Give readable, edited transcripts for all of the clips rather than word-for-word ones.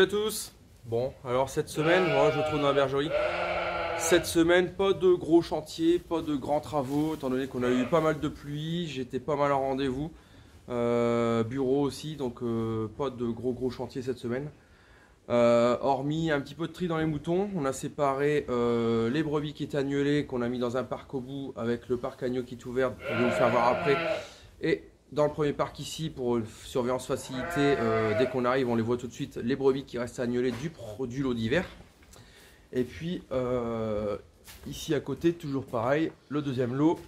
à tous. Bon, alors cette semaine, moi je me trouve dans la bergerie. Cette semaine, pas de gros chantiers, pas de grands travaux, étant donné qu'on a eu pas mal de pluie, j'étais pas mal en rendez-vous. Bureau aussi, donc pas de gros chantiers cette semaine. Hormis un petit peu de tri dans les moutons, on a séparé les brebis qui étaient agnelées, qu'on a mis dans un parc au bout avec le parc agneau qui est ouvert, je vais vous faire voir après. Et dans le premier parc ici, pour surveillance facilitée, dès qu'on arrive, on les voit tout de suite, les brebis qui restent agnelées du lot d'hiver. Et puis ici à côté, toujours pareil, le deuxième lot,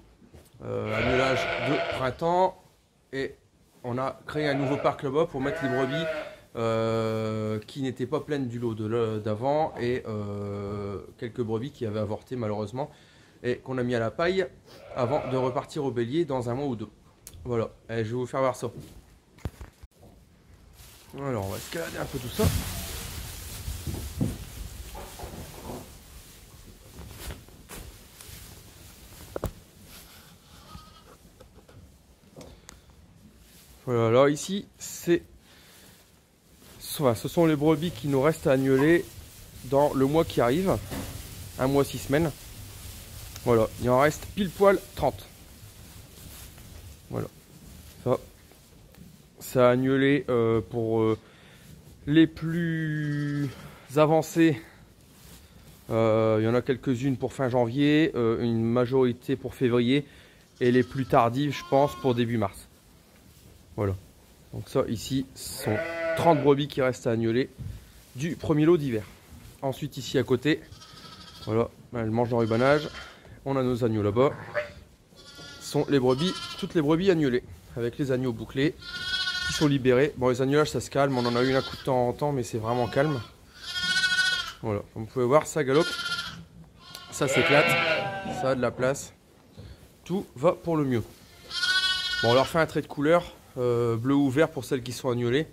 agnelage de printemps. Et on a créé un nouveau parc là-bas pour mettre les brebis qui n'étaient pas pleines du lot d'avant et quelques brebis qui avaient avorté malheureusement et qu'on a mis à la paille avant de repartir au bélier dans un mois ou deux. Voilà, et je vais vous faire voir ça. Alors on va escalader un peu tout ça. Voilà, alors ici ce sont les brebis qui nous restent à agneler dans le mois qui arrive, un mois 6 semaines. Voilà, il en reste pile poil 30. Voilà, ça a agnelé pour les plus avancés. Il y en a quelques-unes pour fin janvier, une majorité pour février et les plus tardives, je pense, pour début mars. Voilà, donc ça ici, ce sont 30 brebis qui restent à agneler du premier lot d'hiver. Ensuite ici à côté, voilà, elles mangent en rubanage. On a nos agneaux là-bas. Sont les brebis, toutes les brebis agnelées, avec les agneaux bouclés qui sont libérés. Bon, les agnelages ça se calme, on en a eu un coup de temps en temps, mais c'est vraiment calme. Voilà, comme vous pouvez voir, ça galope, ça s'éclate, ça a de la place, tout va pour le mieux. Bon, on leur fait un trait de couleur, bleu ou vert pour celles qui sont agnelées,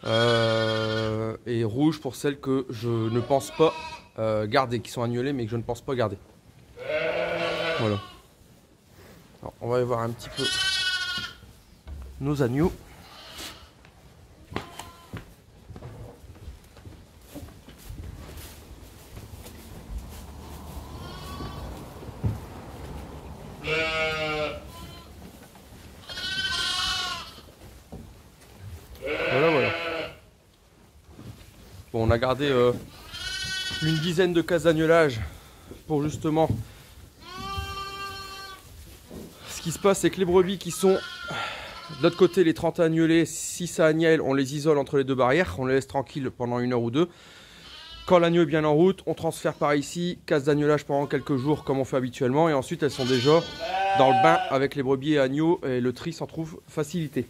et rouge pour celles que je ne pense pas garder, qui sont agnelées mais que je ne pense pas garder. Voilà. Alors, on va aller voir un petit peu nos agneaux. Voilà. Bon, on a gardé une dizaine de cases d'agnelage pour justement... Ce qui se passe, c'est que les brebis qui sont de l'autre côté, les 30 agnelés, si ça agnelle, on les isole entre les deux barrières, on les laisse tranquilles pendant 1 heure ou 2. Quand l'agneau est bien en route, on transfère par ici, case d'agnelage pendant quelques jours comme on fait habituellement, et ensuite elles sont déjà dans le bain avec les brebis et agneaux, et le tri s'en trouve facilité.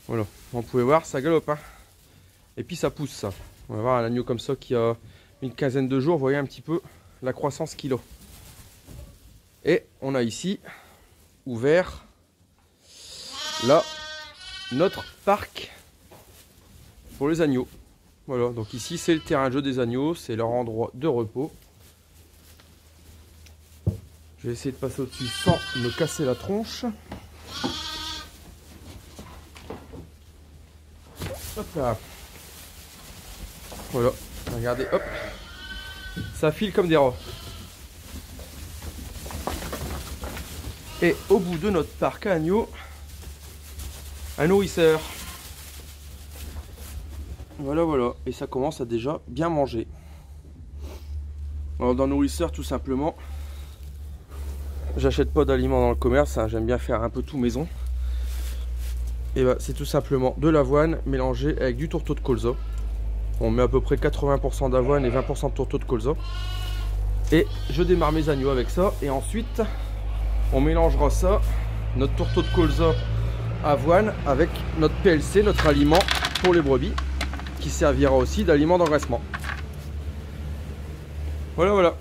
Voilà, vous pouvez voir, ça galope, hein. Et puis ça pousse, ça. On va voir un agneau comme ça qui a une quinzaine de jours, vous voyez un petit peu la croissance qu'il a. Et on a ici... ouvert là notre parc pour les agneaux. Voilà, donc ici c'est le terrain de jeu des agneaux, c'est leur endroit de repos. Je vais essayer de passer au-dessus sans me casser la tronche. Hop là. Voilà, regardez, hop, ça file comme des rats. Et au bout de notre parc à agneaux, un nourrisseur. Voilà, et ça commence à déjà bien manger. Alors dans le nourrisseur, tout simplement, j'achète pas d'aliments dans le commerce, hein, j'aime bien faire un peu tout maison. Et bah, c'est tout simplement de l'avoine mélangée avec du tourteau de colza. On met à peu près 80% d'avoine et 20% de tourteau de colza. Et je démarre mes agneaux avec ça, et ensuite... on mélangera ça, notre tourteau de colza avoine, avec notre PLC, notre aliment pour les brebis, qui servira aussi d'aliment d'engraissement. Voilà.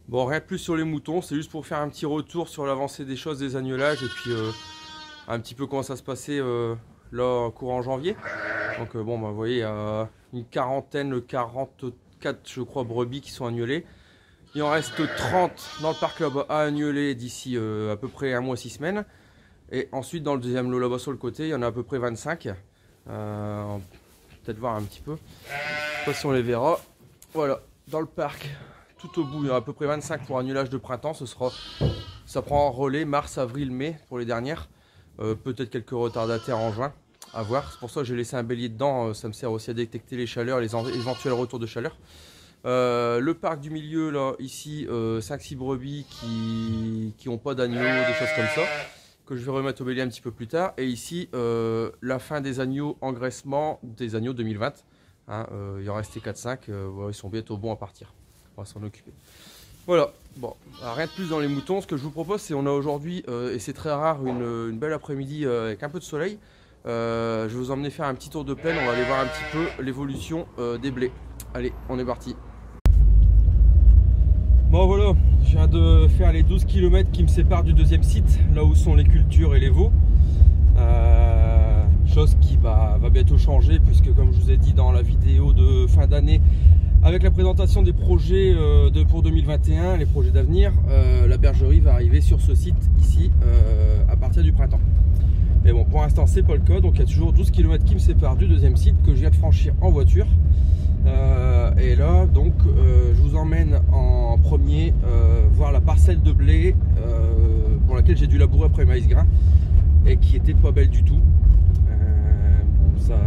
Bon, rien de plus sur les moutons, c'est juste pour faire un petit retour sur l'avancée des choses des agnelages, et puis un petit peu comment ça se passait là courant janvier. Donc bon, bah, vous voyez, il y a une quarantaine, 44 je crois brebis qui sont agnelées. Il en reste 30 dans le parc là-bas à agneler d'ici à peu près un mois 6 semaines. Et ensuite dans le deuxième lot là-bas sur le côté, il y en a à peu près 25. On va peut-être voir un petit peu. Je sais pas si on les verra. Voilà, dans le parc, tout au bout, il y a à peu près 25 pour annulage de printemps. Ça prend en relais mars, avril, mai pour les dernières. Peut-être quelques retardataires en juin, à voir. C'est pour ça que j'ai laissé un bélier dedans. Ça me sert aussi à détecter les chaleurs, les éventuels retours de chaleur. Le parc du milieu, là, ici, 5-6 brebis qui n'ont pas d'agneaux, des choses comme ça, que je vais remettre au bélier un petit peu plus tard. Et ici, la fin des agneaux, engraissement des agneaux 2020. Hein, il en restait 4-5, voilà, ils sont bientôt bons à partir. On va s'en occuper. Voilà, bon, rien de plus dans les moutons. Ce que je vous propose, c'est on a aujourd'hui, et c'est très rare, une belle après-midi avec un peu de soleil. Je vais vous emmener faire un petit tour de plaine. On va aller voir un petit peu l'évolution des blés. Allez, on est parti. Bon voilà, je viens de faire les 12 km qui me séparent du deuxième site, là où sont les cultures et les veaux. Chose qui va bientôt changer, puisque comme je vous ai dit dans la vidéo de fin d'année, avec la présentation des projets pour 2021, les projets d'avenir, la bergerie va arriver sur ce site ici à partir du printemps. Mais bon, pour l'instant c'est pas le cas, donc il y a toujours 12 km qui me séparent du deuxième site que je viens de franchir en voiture. Et là donc je vous emmène en premier voir la parcelle de blé pour laquelle j'ai dû labourer après maïs grain et qui était pas belle du tout.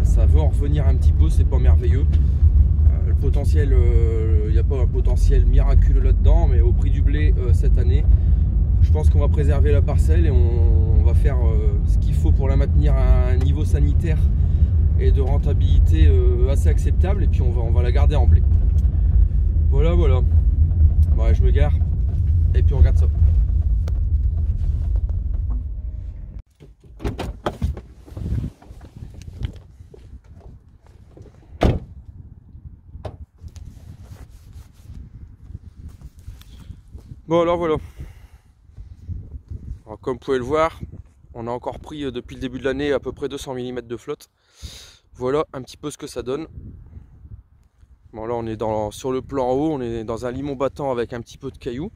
Ça veut en revenir un petit peu, c'est pas merveilleux. Le potentiel, il n'y a pas un potentiel miraculeux là-dedans, mais au prix du blé cette année, je pense qu'on va préserver la parcelle et on va faire ce qu'il faut pour la maintenir à un niveau sanitaire et de rentabilité assez acceptable, et puis on va la garder en blé. Voilà. Bon, je me gare et puis on regarde ça. Bon alors voilà. Alors, comme vous pouvez le voir, on a encore pris depuis le début de l'année à peu près 200 mm de flotte. Voilà un petit peu ce que ça donne. Bon là on est sur le plan en haut, on est dans un limon battant avec un petit peu de cailloux.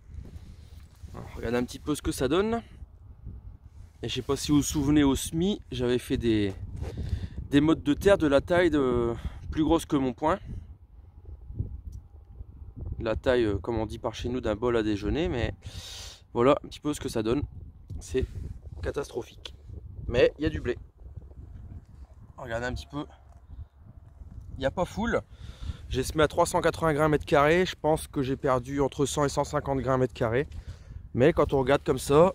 Alors, regardez un petit peu ce que ça donne. Et je sais pas si vous vous souvenez, au semis, j'avais fait des mottes de terre de la taille plus grosse que mon poing. La taille, comme on dit par chez nous, d'un bol à déjeuner, mais voilà un petit peu ce que ça donne. C'est catastrophique, mais il y a du blé. Regardez un petit peu, il n'y a pas foule. J'ai semé à 380 grains mètre carré. Je pense que j'ai perdu entre 100 et 150 grains mètre carré, mais quand on regarde comme ça,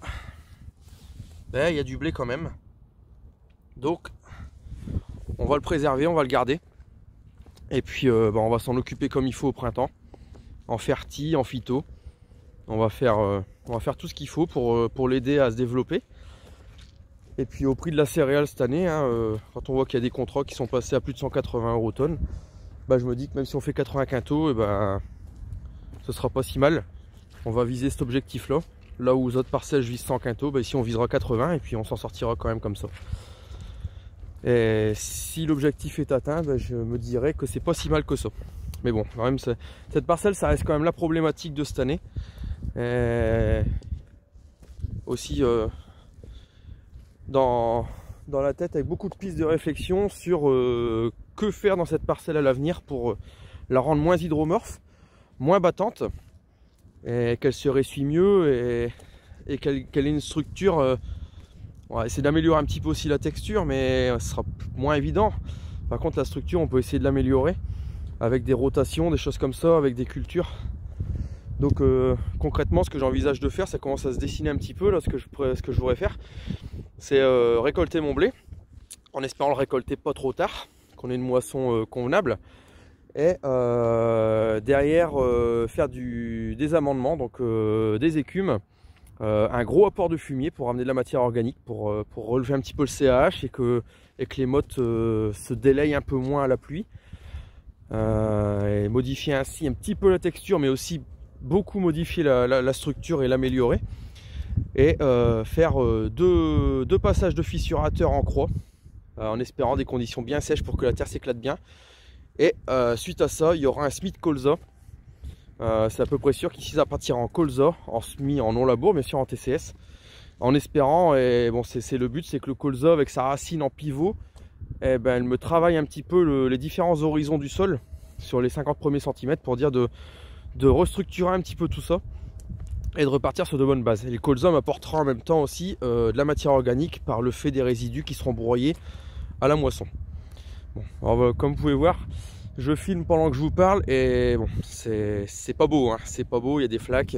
ben, il y a du blé quand même. Donc on va le préserver, on va le garder, et puis on va s'en occuper comme il faut au printemps, en ferti, en phyto. On va faire tout ce qu'il faut pour l'aider à se développer. Et puis au prix de la céréale cette année, hein, quand on voit qu'il y a des contrats qui sont passés à plus de 180 € tonne, bah, je me dis que même si on fait 80 quintaux, et ben, ce sera pas si mal. On va viser cet objectif là. Là où aux autres parcelles je vise 100 quintaux, bah, ici on visera 80 et puis on s'en sortira quand même comme ça. Et si l'objectif est atteint, bah, je me dirais que c'est pas si mal que ça. Mais bon, quand même, cette parcelle, ça reste quand même la problématique de cette année. Et aussi dans la tête, avec beaucoup de pistes de réflexion sur que faire dans cette parcelle à l'avenir pour la rendre moins hydromorphe, moins battante, et qu'elle se ressuie mieux et qu'elle ait une structure. On va essayer d'améliorer un petit peu aussi la texture, mais ce sera moins évident. Par contre, la structure, on peut essayer de l'améliorer avec des rotations, des choses comme ça, avec des cultures. Donc concrètement, ce que j'envisage de faire, ça commence à se dessiner un petit peu là. Ce que je voudrais faire, c'est récolter mon blé, en espérant le récolter pas trop tard, qu'on ait une moisson convenable, et derrière faire des amendements, donc des écumes, un gros apport de fumier pour amener de la matière organique, pour relever un petit peu le CAH et que les mottes se délayent un peu moins à la pluie. Et modifier ainsi un petit peu la texture, mais aussi beaucoup modifier la structure et l'améliorer, et faire deux passages de fissurateur en croix, en espérant des conditions bien sèches pour que la terre s'éclate bien. Et suite à ça, il y aura un semis de colza. C'est à peu près sûr qu'ici ça partira en colza, en semis, en non labour, bien sûr en TCS, en espérant, et bon c'est le but, c'est que le colza avec sa racine en pivot, eh ben, elle me travaille un petit peu les différents horizons du sol sur les 50 premiers centimètres pour dire de restructurer un petit peu tout ça et de repartir sur de bonnes bases. Et le colza m'apportera en même temps aussi de la matière organique par le fait des résidus qui seront broyés à la moisson. Bon, alors, comme vous pouvez voir, je filme pendant que je vous parle et bon, c'est pas beau, hein, c'est pas beau, il y a des flaques.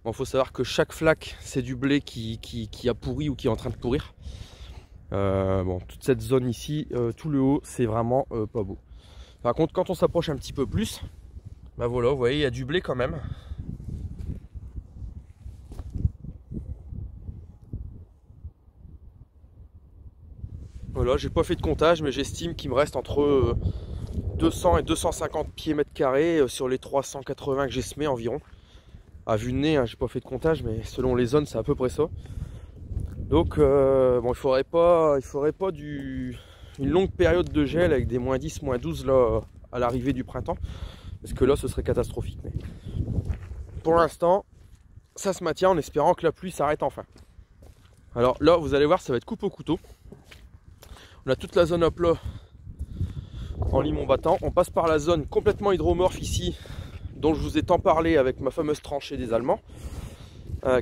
Bon, faut savoir que chaque flaque, c'est du blé qui a pourri ou qui est en train de pourrir. Bon, toute cette zone ici, tout le haut, c'est vraiment pas beau. Par contre, quand on s'approche un petit peu plus, bah voilà, vous voyez, il y a du blé quand même. Voilà, j'ai pas fait de comptage, mais j'estime qu'il me reste entre 200 et 250 pieds mètres carrés sur les 380 que j'ai semés environ. À vue de nez, hein, j'ai pas fait de comptage, mais selon les zones, c'est à peu près ça. Donc, bon, il faudrait pas une longue période de gel avec des moins 10, moins 12 là, à l'arrivée du printemps. Parce que là, ce serait catastrophique. Mais pour l'instant, ça se maintient en espérant que la pluie s'arrête enfin. Alors là, vous allez voir, ça va être coupe au couteau. On a toute la zone à plat en limon battant. On passe par la zone complètement hydromorphe ici, dont je vous ai tant parlé avec ma fameuse tranchée des Allemands,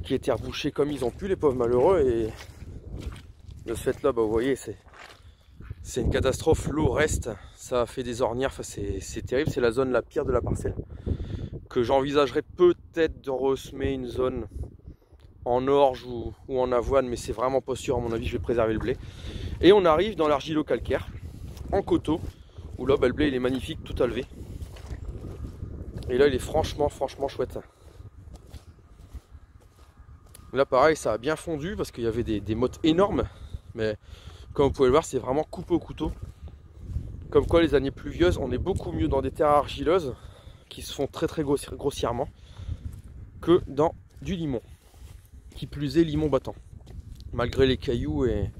qui était rebouchée comme ils ont pu, les pauvres malheureux. Et de ce fait là, bah, vous voyez, c'est une catastrophe. L'eau reste, ça fait des ornières, enfin, c'est terrible. C'est la zone la pire de la parcelle, que j'envisagerais peut-être de ressemer une zone en orge ou en avoine, mais c'est vraiment pas sûr. À mon avis, je vais préserver le blé. Et on arrive dans l'argilo-calcaire en coteau, où là, bah, le blé il est magnifique, tout à lever. Et là, il est franchement chouette. Là, pareil, ça a bien fondu parce qu'il y avait des mottes énormes, mais comme vous pouvez le voir, c'est vraiment coupé au couteau. Comme quoi, les années pluvieuses, on est beaucoup mieux dans des terres argileuses qui se font très grossièrement que dans du limon. Qui plus est, limon battant, malgré les cailloux. Et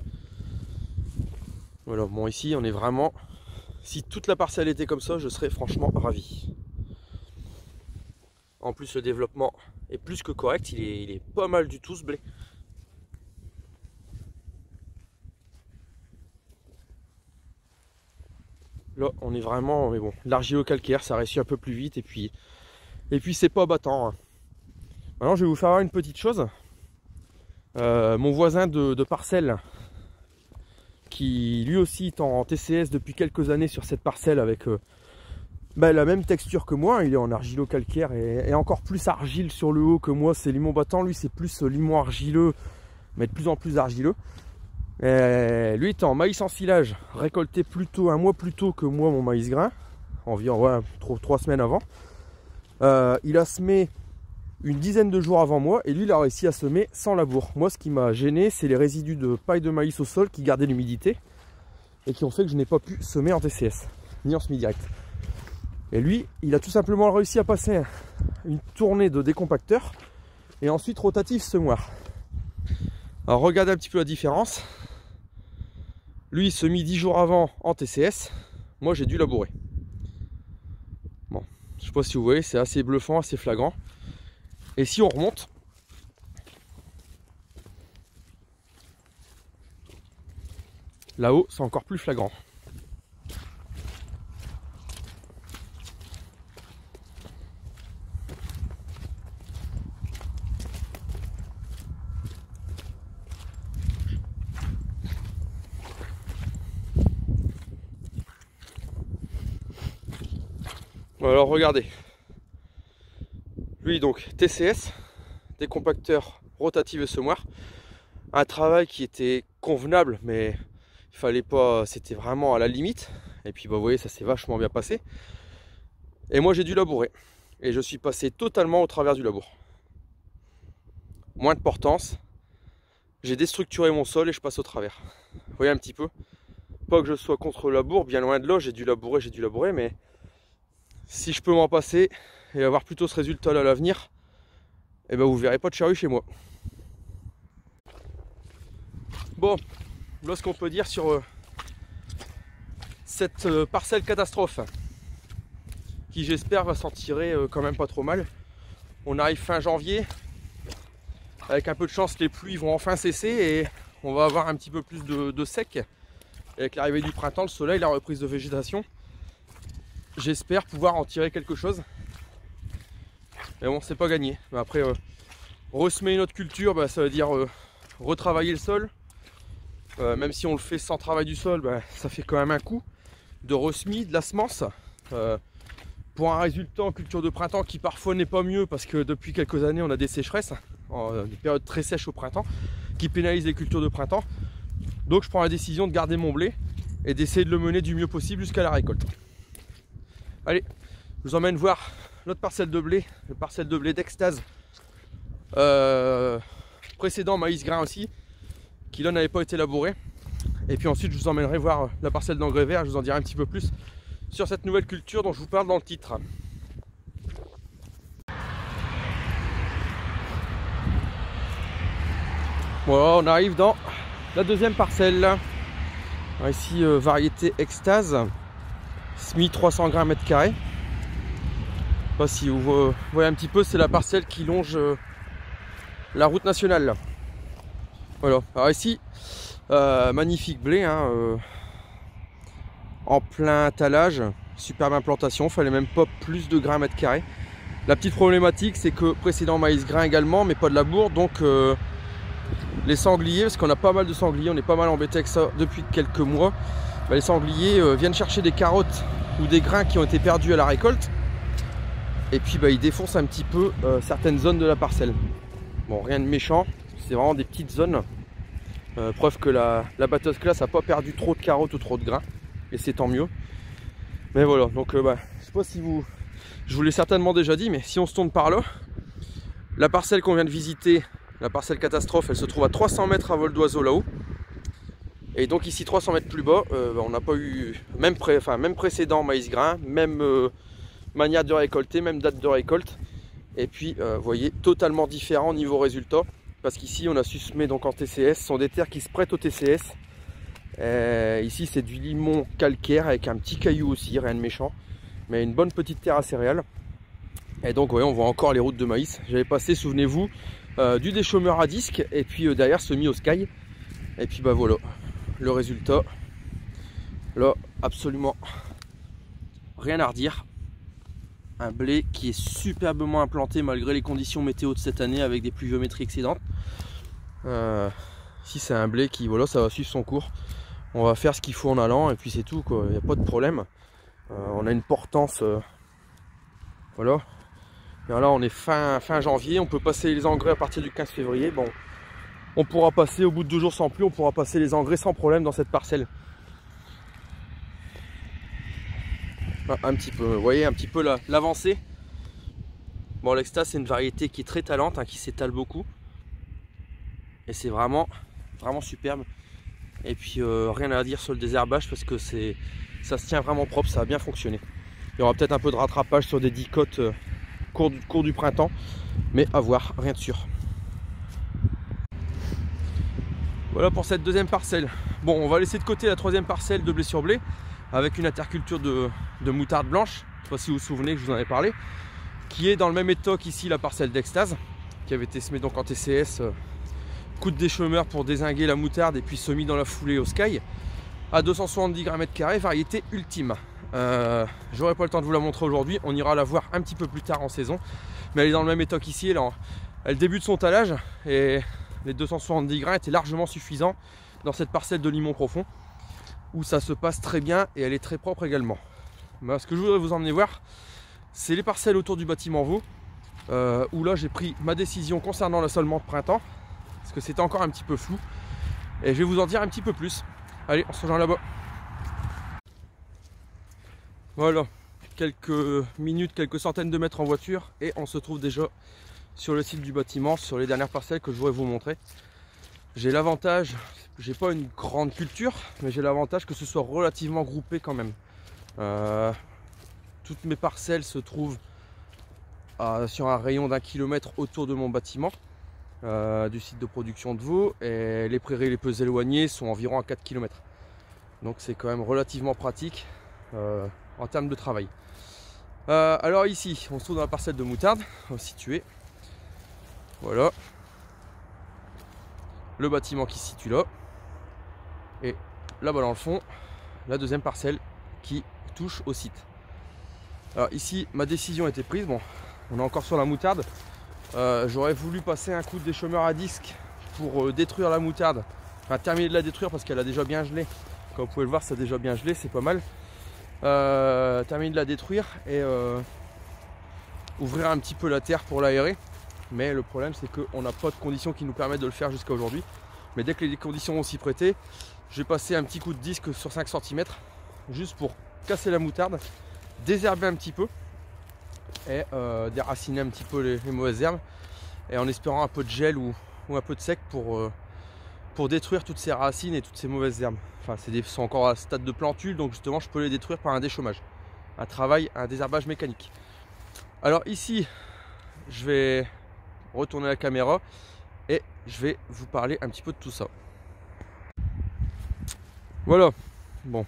voilà, bon, ici on est vraiment, si toute la parcelle était comme ça, je serais franchement ravi. En plus, le développement est plus que correct, il est pas mal du tout ce blé. Là on est vraiment, mais bon, l'argilo-calcaire ça réussit un peu plus vite, et puis c'est pas battant, hein. Maintenant je vais vous faire voir une petite chose. Mon voisin de parcelle, qui lui aussi est en TCS depuis quelques années sur cette parcelle avec la même texture que moi, il est en argilo-calcaire et encore plus argile sur le haut que moi, c'est limon battant, lui c'est plus limon argileux, mais de plus en plus argileux. Et lui est en maïs en silage, récolté plutôt un mois plus tôt que moi mon maïs grain, environ 3 semaines avant. Il a semé une dizaine de jours avant moi, et lui il a réussi à semer sans labour. Moi ce qui m'a gêné, c'est les résidus de paille de maïs au sol qui gardaient l'humidité et qui ont fait que je n'ai pas pu semer en TCS ni en semi-direct. Et lui il a tout simplement réussi à passer une tournée de décompacteur et ensuite rotatif semoir. Alors regardez un petit peu la différence. Lui il semait 10 jours avant en TCS, moi j'ai dû labourer. Bon, je sais pas si vous voyez, c'est assez bluffant, assez flagrant. Et si on remonte, là-haut, c'est encore plus flagrant. Alors regardez. Lui donc TCS, décompacteur rotatif et semoir, un travail qui était convenable, mais il fallait pas, c'était vraiment à la limite. Et puis bah, vous voyez, ça s'est vachement bien passé. Et moi j'ai dû labourer, et je suis passé totalement au travers du labour. Moins de portance, j'ai déstructuré mon sol et je passe au travers. Vous voyez un petit peu, pas que je sois contre le labour, bien loin de là, j'ai dû labourer, mais si je peux m'en passer et avoir plutôt ce résultat là à l'avenir, et ben vous verrez pas de charrue chez moi. Bon, là ce qu'on peut dire sur cette parcelle catastrophe, qui j'espère va s'en tirer quand même pas trop mal. On arrive fin janvier, avec un peu de chance, les pluies vont enfin cesser et on va avoir un petit peu plus de sec. Et avec l'arrivée du printemps, le soleil, la reprise de végétation, j'espère pouvoir en tirer quelque chose. Mais bon, c'est pas gagné. Mais après, ressemer une autre culture, bah, ça veut dire retravailler le sol. Même si on le fait sans travail du sol, bah, ça fait quand même un coup de ressemis, de la semence. Pour un résultat en culture de printemps qui parfois n'est pas mieux parce que depuis quelques années on a des sécheresses, des périodes très sèches au printemps qui pénalisent les cultures de printemps. Donc je prends la décision de garder mon blé et d'essayer de le mener du mieux possible jusqu'à la récolte. Allez, je vous emmène voir l'autre parcelle de blé, le parcelle de blé d'Extase. Précédent maïs grain aussi, qui là n'avait pas été labouré. Et puis ensuite je vous emmènerai voir la parcelle d'engrais vert, je vous en dirai un petit peu plus sur cette nouvelle culture dont je vous parle dans le titre. Voilà, on arrive dans la deuxième parcelle. Alors ici, variété Extase, SMI 300 grammes mètre carré. Je sais pas si vous voyez un petit peu, c'est la parcelle qui longe la route nationale. Là. Voilà, alors ici, magnifique blé, hein, en plein talage, superbe implantation, fallait même pas plus de grains mètre carré. La petite problématique, c'est que précédent maïs grain également, mais pas de labour, donc les sangliers, parce qu'on a pas mal de sangliers, on est pas mal embêté avec ça depuis quelques mois. Bah, les sangliers viennent chercher des carottes ou des grains qui ont été perdus à la récolte, et puis bah, ils défoncent un petit peu certaines zones de la parcelle. Bon, rien de méchant, c'est vraiment des petites zones. Preuve que la batteuse classe n'a pas perdu trop de carottes ou trop de grains, et c'est tant mieux. Mais voilà, donc bah, je sais pas si je vous l'ai certainement déjà dit, mais si on se tourne par là, la parcelle qu'on vient de visiter, la parcelle catastrophe, elle se trouve à 300 mètres à vol d'oiseau là-haut. Et donc ici 300 mètres plus bas, on n'a pas eu, même précédent maïs grain, même manière de récolter, même date de récolte. Et puis vous voyez, totalement différent niveau résultat. Parce qu'ici on a su semer donc en TCS, ce sont des terres qui se prêtent au TCS. Ici c'est du limon calcaire avec un petit caillou aussi, rien de méchant. Mais une bonne petite terre à céréales. Et donc ouais, on voit encore les routes de maïs. J'avais passé, souvenez-vous, du déchômeur à disque et puis derrière semis au sky. Et puis bah voilà, le résultat. Là, absolument rien à redire. Un blé qui est superbement implanté malgré les conditions météo de cette année avec des pluviométries excédentes. Ici c'est un blé qui, voilà, ça va suivre son cours. On va faire ce qu'il faut en allant et puis c'est tout, quoi. Il n'y a pas de problème. On a une portance, voilà. Et là on est fin janvier, on peut passer les engrais à partir du 15 février. Bon, on pourra passer au bout de 2 jours sans pluie, on pourra passer les engrais sans problème dans cette parcelle. Un petit peu, vous voyez un petit peu l'avancée. Bon, l'Extase c'est une variété qui est très talente, hein, qui s'étale beaucoup. Et c'est vraiment superbe. Et puis rien à dire sur le désherbage parce que ça se tient vraiment propre, ça a bien fonctionné. Il y aura peut-être un peu de rattrapage sur des dicotes cours du printemps, mais à voir, rien de sûr. Voilà pour cette deuxième parcelle. Bon, on va laisser de côté la troisième parcelle de blé sur blé avec une interculture de moutarde blanche. Je ne sais pas si vous vous souvenez que je vous en ai parlé, qui est dans le même état qu'ici la parcelle d'Extase, qui avait été semée donc en TCS, coup de déchômeur pour dézinguer la moutarde et puis semis dans la foulée au sky, à 270 grammes mètre carré, variété ultime. J'aurai pas le temps de vous la montrer aujourd'hui, on ira la voir un petit peu plus tard en saison, mais elle est dans le même état qu'ici, elle débute son talage et les 270 grains étaient largement suffisants dans cette parcelle de limon profond où ça se passe très bien et elle est très propre également. Mais ce que je voudrais vous emmener voir, c'est les parcelles autour du bâtiment Vaux, où là j'ai pris ma décision concernant l'assolement de printemps parce que c'était encore un petit peu flou et je vais vous en dire un petit peu plus. Allez, on se rejoint là-bas. Voilà, quelques minutes, quelques centaines de mètres en voiture et on se trouve déjà sur le site du bâtiment, sur les dernières parcelles que je voudrais vous montrer. J'ai l'avantage, j'ai pas une grande culture, mais j'ai l'avantage que ce soit relativement groupé quand même. Toutes mes parcelles se trouvent sur un rayon d'1 kilomètre autour de mon bâtiment, du site de production de veau, et les prairies les plus éloignées sont environ à 4 km. Donc c'est quand même relativement pratique en termes de travail. Alors ici, on se trouve dans la parcelle de moutarde, située. Voilà. le bâtiment qui se situe là. Et là-bas dans le fond, la deuxième parcelle qui touche au site. Alors ici, ma décision a été prise. Bon, on est encore sur la moutarde. J'aurais voulu passer un coup de déchômeur à disque pour détruire la moutarde. Enfin, terminer de la détruire parce qu'elle a déjà bien gelé. Comme vous pouvez le voir, ça a déjà bien gelé, c'est pas mal. Terminer de la détruire et ouvrir un petit peu la terre pour l'aérer. Mais le problème, c'est qu'on n'a pas de conditions qui nous permettent de le faire jusqu'à aujourd'hui. Mais dès que les conditions vont s'y prêter, je vais passer un petit coup de disque sur 5 cm juste pour casser la moutarde, désherber un petit peu et déraciner un petit peu les mauvaises herbes, et en espérant un peu de gel ou un peu de sec pour détruire toutes ces racines et toutes ces mauvaises herbes. Enfin, sont encore à stade de plantule, donc justement je peux les détruire par un déchômage, un désherbage mécanique. Alors ici, je vais retourner la caméra et je vais vous parler un petit peu de tout ça. Voilà, bon,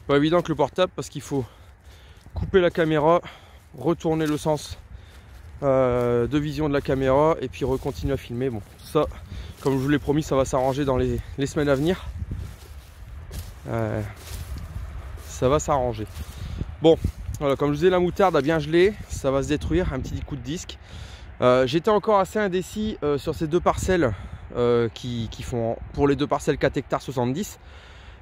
pas évident que le portable parce qu'il faut couper la caméra, retourner le sens de vision de la caméra et puis recontinuer à filmer. Bon, ça, comme je vous l'ai promis, ça va s'arranger dans les semaines à venir. Ça va s'arranger. Bon, voilà, comme je vous disais, la moutarde a bien gelé, ça va se détruire, un petit coup de disque. J'étais encore assez indécis sur ces deux parcelles qui font pour les deux parcelles 4 hectares 70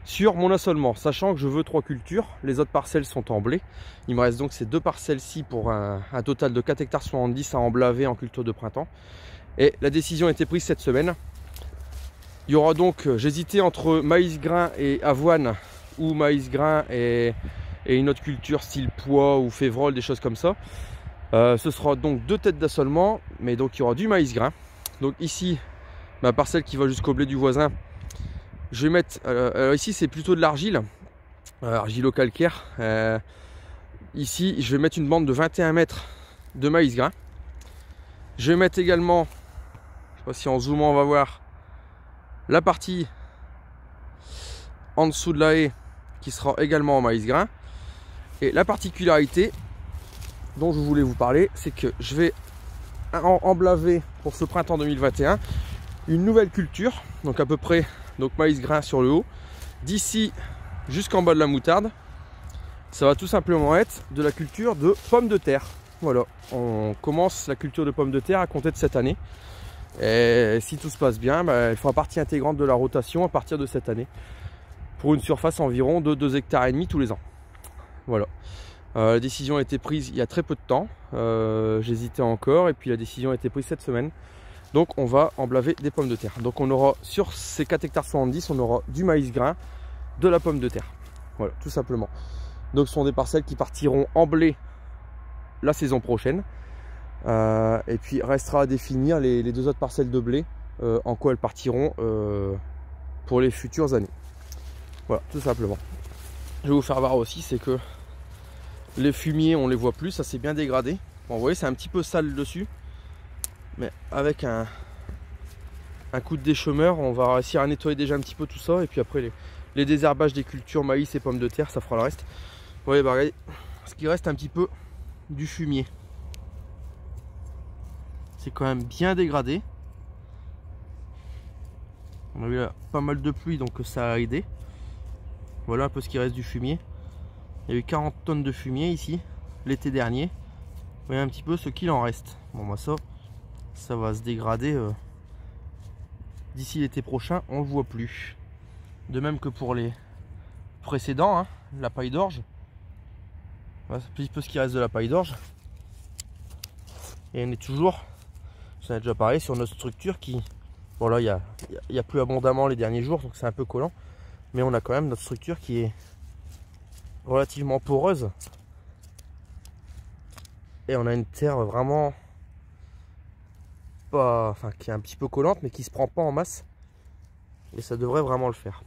sur mon assolement, sachant que je veux 3 cultures. Les autres parcelles sont en blé. Il me reste donc ces deux parcelles-ci pour un total de 4 hectares 70 à emblaver en culture de printemps. Et la décision a été prise cette semaine. Il y aura donc, j'hésitais entre maïs grain et avoine, ou maïs grain et une autre culture style pois ou févrole, des choses comme ça. Ce sera donc 2 têtes d'assolement, mais donc il y aura du maïs grain. Donc ici, ma parcelle qui va jusqu'au blé du voisin, je vais mettre, ici c'est plutôt de l'argile, argilo-calcaire. Ici, je vais mettre une bande de 21 mètres de maïs grain. Je vais mettre également, je sais pas si en zoomant on va voir, la partie en dessous de la haie qui sera également en maïs grain. Et la particularité dont je voulais vous parler, c'est que je vais emblaver pour ce printemps 2021 une nouvelle culture, donc à peu près donc maïs grain sur le haut, d'ici jusqu'en bas de la moutarde. Ça va tout simplement être de la culture de pommes de terre. Voilà, on commence la culture de pommes de terre à compter de cette année. Et si tout se passe bien, elle fera partie intégrante de la rotation à partir de cette année, pour une surface environ de 2,5 hectares tous les ans. Voilà. La décision a été prise il y a très peu de temps. J'hésitais encore et puis la décision a été prise cette semaine. Donc on va emblaver des pommes de terre. Donc on aura sur ces 4 hectares 70, on aura du maïs grain, de la pomme de terre. Voilà, tout simplement. Donc ce sont des parcelles qui partiront en blé la saison prochaine. Et puis restera à définir les 2 autres parcelles de blé, en quoi elles partiront pour les futures années. Voilà, tout simplement. Je vais vous faire voir aussi, c'est que les fumiers, on les voit plus, ça s'est bien dégradé. Bon, vous voyez, c'est un petit peu sale dessus. Mais avec un coup de déchômeur, on va réussir à nettoyer déjà un petit peu tout ça. Et puis après, les désherbages des cultures maïs et pommes de terre, ça fera le reste. Vous voyez, regardez, ce qui reste un petit peu du fumier. C'est quand même bien dégradé. On a eu là pas mal de pluie, donc ça a aidé. Voilà un peu ce qui reste du fumier. Il y a eu 40 tonnes de fumier ici, l'été dernier. Vous voyez un petit peu ce qu'il en reste. Bon, moi ça va se dégrader. D'ici l'été prochain, on ne le voit plus. De même que pour les précédents, hein, la paille d'orge. Voilà, c'est un petit peu ce qui reste de la paille d'orge. Et on est toujours, j'en ai déjà parlé, sur notre structure qui... Bon là, il y a plus abondamment les derniers jours, donc c'est un peu collant. Mais on a quand même notre structure qui est relativement poreuse. Et on a une terre vraiment... Enfin, qui est un petit peu collante, mais qui se prend pas en masse. Et ça devrait vraiment le faire.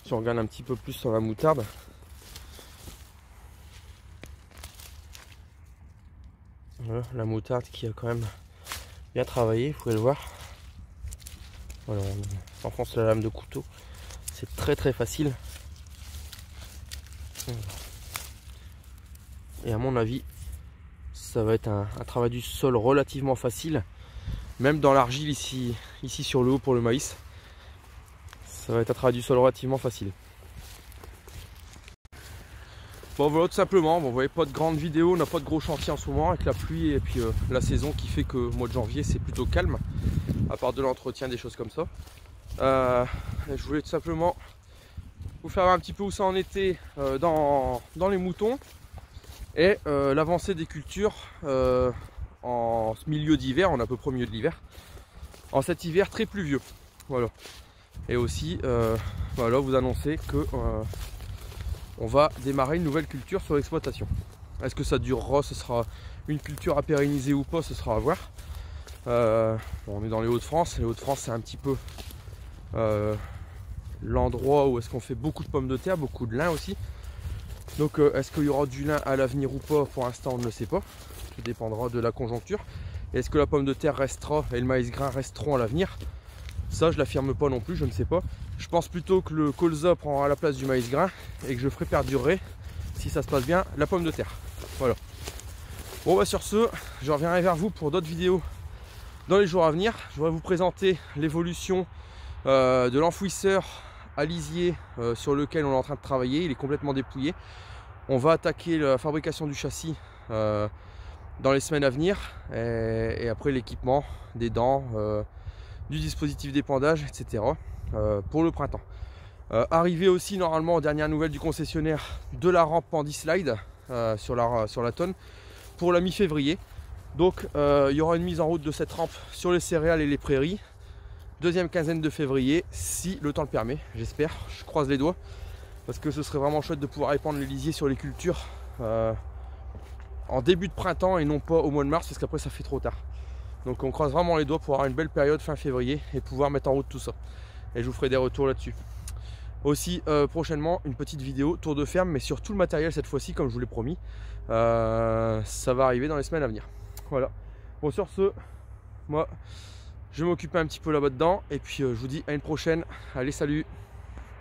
Si on regarde un petit peu plus sur la moutarde, voilà, la moutarde qui a quand même bien travaillé, vous pouvez le voir. Voilà, on enfonce la lame de couteau, c'est très facile. Et à mon avis, ça va être un travail du sol relativement facile. Même dans l'argile ici ici sur le haut pour le maïs. Ça va être à travers du sol relativement facile. Bon voilà, tout simplement, bon, vous voyez, pas de grandes vidéos, on n'a pas de gros chantiers en ce moment avec la pluie et puis la saison qui fait que le mois de janvier c'est plutôt calme, à part de l'entretien, des choses comme ça. Je voulais tout simplement vous faire un petit peu où ça en était dans les moutons et l'avancée des cultures en milieu d'hiver, on est à peu près au milieu de l'hiver, en cet hiver très pluvieux. Voilà. Et aussi, voilà, vous annoncer que on va démarrer une nouvelle culture sur l'exploitation. Est-ce que ça durera, ce sera une culture à pérenniser ou pas, ce sera à voir. Bon, on est dans les Hauts-de-France. Les Hauts-de-France, c'est un petit peu l'endroit où est-ce qu'on fait beaucoup de pommes de terre, beaucoup de lin aussi. Donc est-ce qu'il y aura du lin à l'avenir ou pas? Pour l'instant, on ne le sait pas. Tout dépendra de la conjoncture. Est-ce que la pomme de terre restera et le maïs grain resteront à l'avenir? Ça, je l'affirme pas non plus, je ne sais pas. Je pense plutôt que le colza prendra la place du maïs grain et que je ferai perdurer, si ça se passe bien, la pomme de terre. Voilà. Bon bah sur ce, je reviendrai vers vous pour d'autres vidéos dans les jours à venir. Je voudrais vous présenter l'évolution de l'enfouisseur à lisier sur lequel on est en train de travailler. Il est complètement dépouillé. On va attaquer la fabrication du châssis dans les semaines à venir. Et après l'équipement, des dents, du dispositif d'épandage, etc. Pour le printemps. Arrivé aussi normalement aux dernières nouvelles du concessionnaire de la rampe Pandy-Slide sur la tonne pour la mi-février. Donc il y aura une mise en route de cette rampe sur les céréales et les prairies. Deuxième quinzaine de février, si le temps le permet, j'espère, je croise les doigts. Parce que ce serait vraiment chouette de pouvoir épandre les lisiers sur les cultures en début de printemps et non pas au mois de mars, parce qu'après ça fait trop tard. Donc on croise vraiment les doigts pour avoir une belle période fin février et pouvoir mettre en route tout ça. Et je vous ferai des retours là-dessus. Aussi prochainement une petite vidéo tour de ferme, mais sur tout le matériel cette fois-ci, comme je vous l'ai promis. Ça va arriver dans les semaines à venir. Voilà. Bon, sur ce, moi je vais m'occuper un petit peu là-bas dedans et puis je vous dis à une prochaine. Allez, salut!